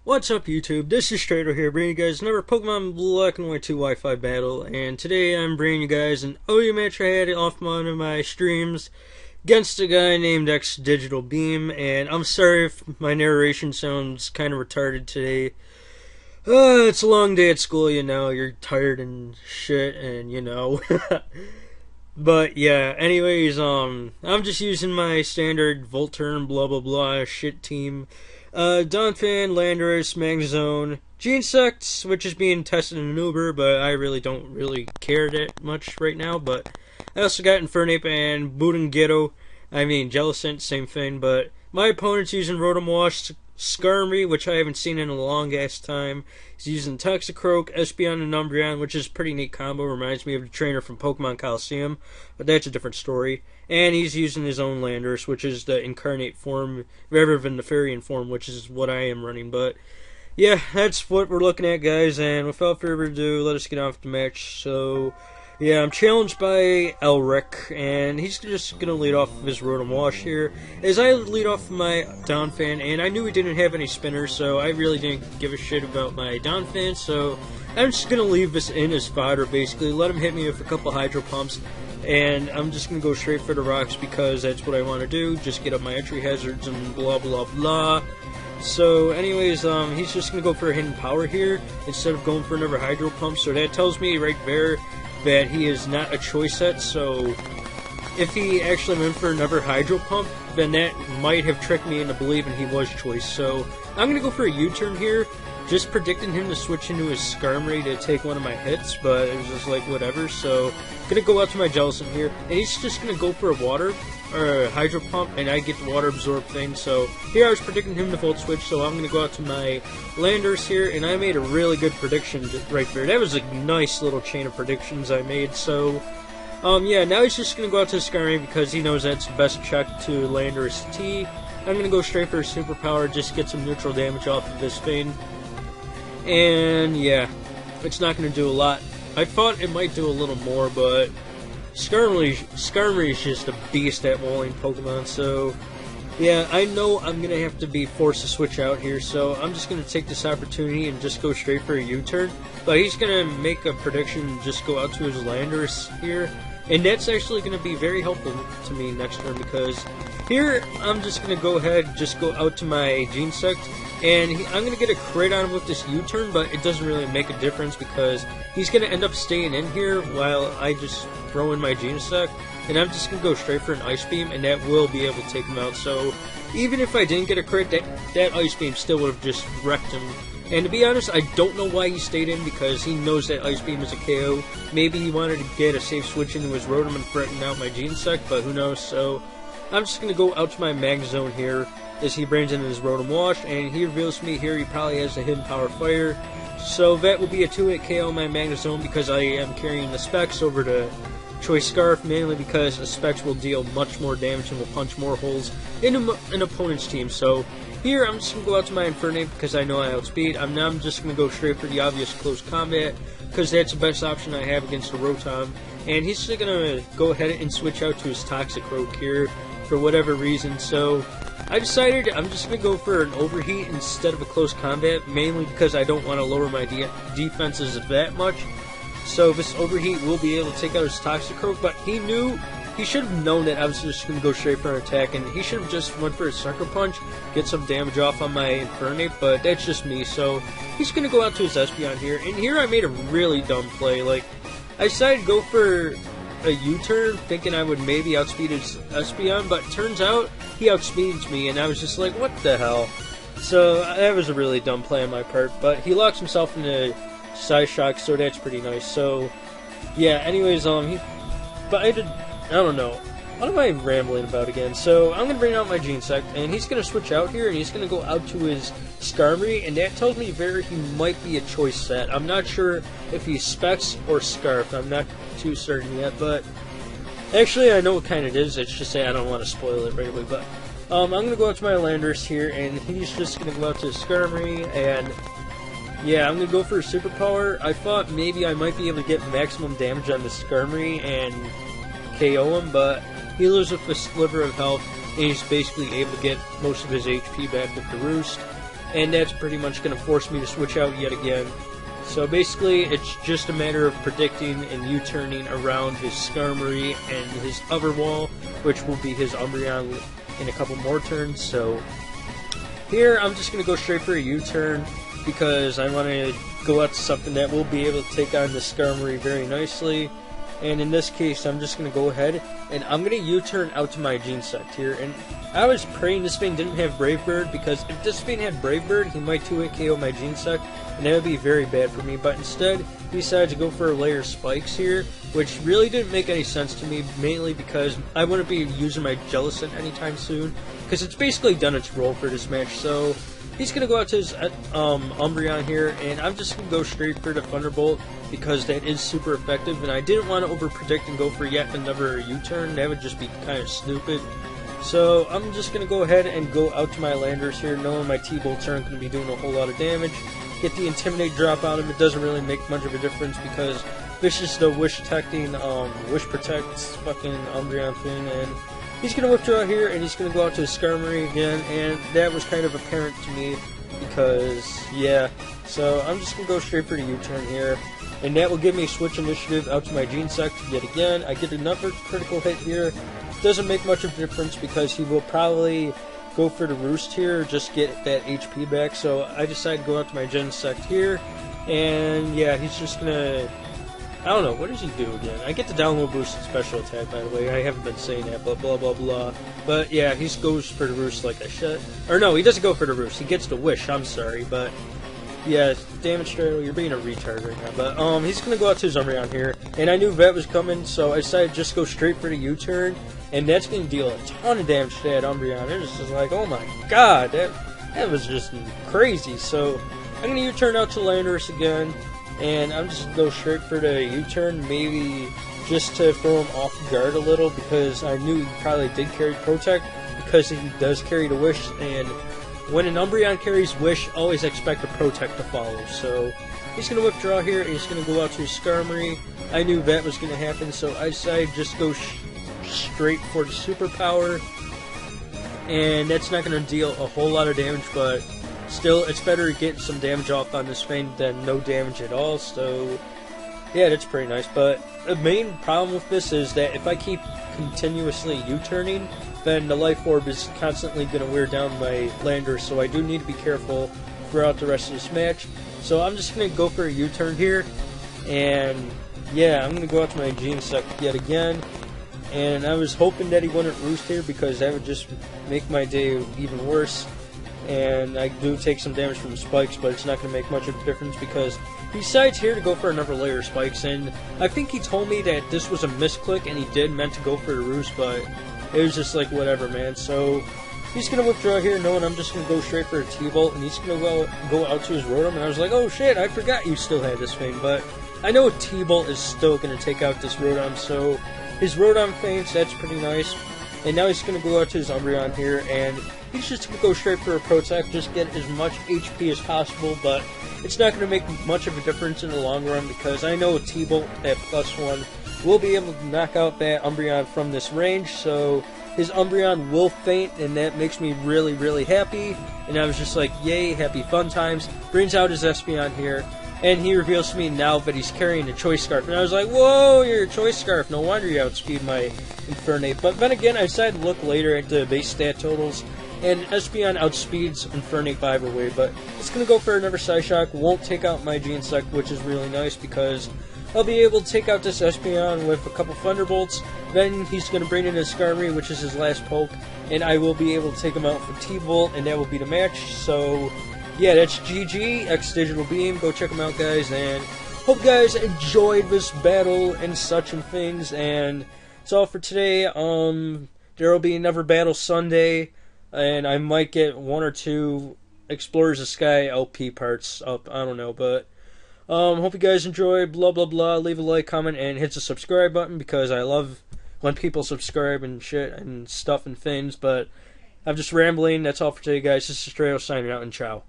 What's up YouTube, this is Strato here, bringing you guys another Pokemon Black and White 2 Wi-Fi battle, and today I'm bringing you guys an OU match I had off one of my streams against a guy named XDigitalBeam, and I'm sorry if my narration sounds kind of retarded today. It's a long day at school, you know, you're tired and shit, and you know. But yeah, anyways, I'm just using my standard Volturn blah blah blah shit team. Donphan, Landorus, Magzone, Genesect, which is being tested in an Uber, but I really don't care that much right now. But I also got Infernape and Budenghetto. I mean, Jellicent, same thing. But my opponent's using Rotom Wash, Skarmory, which I haven't seen in a long ass time. He's using Toxicroak, Espeon, and Umbreon, which is a pretty neat combo. Reminds me of the trainer from Pokemon Coliseum, but that's a different story. And he's using his own Landorus, which is the incarnate form, rather than the Fairy form, which is what I am running. But yeah, that's what we're looking at, guys. And without further ado, let us get off the match. So yeah, I'm challenged by Elric, and he's just gonna lead off with his Rotom Wash here. As I lead off my Donphan, and I knew he didn't have any spinners, so I really didn't give a shit about my Donphan. So I'm just gonna leave this in as fodder, basically. Let him hit me with a couple Hydro Pumps. And I'm just going to go straight for the rocks because that's what I want to do. Just get up my entry hazards and blah blah blah. So anyways, he's just going to go for a hidden power here instead of going for another Hydro Pump. So that tells me right there that he is not a choice set. So if he actually went for another Hydro Pump, then that might have tricked me into believing he was choice. So I'm going to go for a U-turn here. Just predicting him to switch into his Skarmory to take one of my hits, but it was just like whatever. So gonna go out to my Jellicent here, and he's just gonna go for a water or a Hydro Pump, and I get the water absorb thing. So here I was predicting him to Volt Switch, so I'm gonna go out to my Landorus here, and I made a really good prediction right there. That was a nice little chain of predictions I made. So yeah, now he's just gonna go out to Skarmory because he knows that's the best check to Landorus T. I'm gonna go straight for a superpower, just get some neutral damage off of this thing. And yeah, it's not going to do a lot. I thought it might do a little more, but Skarmory is just a beast at walling Pokemon. So yeah, I know I'm going to have to be forced to switch out here, so I'm just going to take this opportunity and just go straight for a U-turn. But he's going to make a prediction and just go out to his Landorus here. And that's actually going to be very helpful to me next turn because here I'm just going to go ahead, just go out to my Genesect. And I'm going to get a crit on him with this U-turn, but it doesn't really make a difference because he's going to end up staying in here while I just throw in my Genesect. And I'm just going to go straight for an Ice Beam, and that will be able to take him out. So even if I didn't get a crit, that Ice Beam still would have just wrecked him. And to be honest, I don't know why he stayed in because he knows that Ice Beam is a KO. Maybe he wanted to get a safe switch into his Rotom and threaten out my Genesect, but who knows. So I'm just going to go out to my Magzone here as he brings in his Rotom Wash, and he reveals to me here he probably has a hidden power fire. So that will be a 2-hit KO on my Magzone because I am carrying the Specs over to Choice Scarf, mainly because the Specs will deal much more damage and will punch more holes in an opponent's team. So here I'm just going to go out to my Infernape because I know I outspeed. I'm just going to go straight for the obvious close combat because that's the best option I have against the Rotom. And he's just going to go ahead and switch out to his Toxicroak here for whatever reason. So I decided I'm just going to go for an Overheat instead of a close combat, mainly because I don't want to lower my defenses that much. So this Overheat will be able to take out his Toxicroak, but he should have known that I was just going to go straight for an attack, and he should have just went for a Sucker Punch, get some damage off on my Infernape, but that's just me. So he's going to go out to his Espeon here, and here I made a really dumb play. Like, I decided to go for a U-turn thinking I would maybe outspeed his Espeon, but turns out he outspeeds me, and I was just like, what the hell? So that was a really dumb play on my part, but he locks himself into Side Shock, so that's pretty nice. So yeah, anyways, I don't know. What am I rambling about again? So I'm going to bring out my Genesect, and he's going to switch out here, and he's going to go out to his Skarmory, and that tells me he might be a choice set. I'm not sure if he's Specs or Scarf. I'm not too certain yet, but actually I know what kind it is. It's just that I don't want to spoil it right away. But I'm going to go out to my Landorus here, and he's just going to go out to his Skarmory, and yeah, I'm going to go for a superpower. I thought maybe I might be able to get maximum damage on the Skarmory and KO him, but he loses with a sliver of health, and he's basically able to get most of his HP back with the Roost. and that's pretty much going to force me to switch out yet again. So basically, it's just a matter of predicting and U-turning around his Skarmory and his other wall, which will be his Umbreon in a couple more turns. So here, I'm just going to go straight for a U-turn because I want to go out to something that will be able to take on the Skarmory very nicely. And in this case, I'm just going to go ahead and I'm going to U-turn out to my Genesect here. And I was praying this thing didn't have Brave Bird, because if this thing had Brave Bird, he might 2-hit KO my Genesect, and that would be very bad for me. But instead, he decided to go for a layer of Spikes here, which really didn't make any sense to me, mainly because I wouldn't be using my Jellicent anytime soon, because it's basically done its role for this match. So he's going to go out to his Umbreon here, and I'm just going to go straight for the Thunderbolt, because that is super effective, and I didn't want to over-predict and go for yet another U-turn. That would just be kind of stupid. So I'm just going to go ahead and go out to my Landers here, knowing my T-Bolts aren't going to be doing a whole lot of damage. Get the Intimidate drop on him. It doesn't really make much of a difference, because this is the Wish Protecting, Wish Protects fucking Umbreon thing, and he's going to withdraw here, and he's going to go out to his Skarmory again, and that was kind of apparent to me, because, yeah. So I'm just going to go straight for the U-turn here, and that will give me Switch Initiative out to my Genesect yet again. I get another critical hit here. Doesn't make much of a difference, because he will probably go for the Roost here, just get that HP back. So I decided to go out to my Genesect here, and yeah, he's just going to... I don't know, what does he do again? I get the download boosted special attack, by the way. I haven't been saying that, but blah, blah, blah. But yeah, he goes for the Roost like I should. Or no, he doesn't go for the Roost. He gets the Wish, I'm sorry, but... yeah, damage straddle, you're being a retard right now. But he's going to go out to his Umbreon here, and I knew Vet was coming, so I decided to just go straight for the U-turn, and that's going to deal a ton of damage to that Umbreon. It was just like, oh my god, that was just crazy. So I'm going to U-turn out to Landorus again, and I'm just going to go straight for the U-turn, maybe just to throw him off guard a little, because I knew he probably did carry Protect, because he does carry the Wish, and when an Umbreon carries Wish, always expect a Protect to follow. So he's going to withdraw here, and he's going to go out to his Skarmory. I knew that was going to happen, so I decided to just go straight for the Superpower. And that's not going to deal a whole lot of damage, but still, it's better to get some damage off on this thing than no damage at all. So yeah, that's pretty nice. But the main problem with this is that if I keep continuously U-turning, then the Life Orb is constantly going to wear down my Landers, so I do need to be careful throughout the rest of this match. So I'm just going to go for a U-turn here, and yeah, I'm going to go out to my Genesect yet again, and I was hoping that he wouldn't Roost here, because that would just make my day even worse, and I do take some damage from Spikes, but it's not going to make much of a difference, because he decides here to go for another layer of Spikes, and I think he told me that this was a misclick, and he did meant to go for the Roost, but it was just like, whatever, man. So he's going to withdraw here, knowing I'm just going to go straight for a T-Bolt, and he's going to go out to his Rotom, and I was like, oh shit, I forgot you still had this thing, but I know a T-Bolt is still going to take out this Rotom, so his Rotom faints, that's pretty nice, and now he's going to go out to his Umbreon here, and he's just going to go straight for a Protect, just get as much HP as possible, but it's not going to make much of a difference in the long run, because I know a T-Bolt at +1 will be able to knock out that Umbreon from this range, so his Umbreon will faint, and that makes me really, really happy. And I was just like, yay, happy fun times. Brings out his Espeon here, and he reveals to me now that he's carrying a Choice Scarf. And I was like, whoa, you're a Choice Scarf. No wonder you outspeed my Infernape. But then again, I decided to look later at the base stat totals, and Espeon outspeeds Infernape either way. But it's going to go for another Psyshock. Won't take out my Genesect, which is really nice, because I'll be able to take out this Espeon with a couple Thunderbolts. Then he's going to bring in his Skarmory, which is his last poke, and I will be able to take him out for T-Bolt, and that will be the match. So yeah, that's GG, XDigitalBeam. Go check them out, guys, and hope you guys enjoyed this battle and such and things. And that's all for today. There will be another battle Sunday, and I might get 1 or 2 Explorers of Sky LP parts up. I don't know, but hope you guys enjoy, blah, blah, blah. Leave a like, comment, and hit the subscribe button, because I love when people subscribe and shit and stuff and things. But I'm just rambling. That's all for today, guys. This is Strayo signing out, and ciao.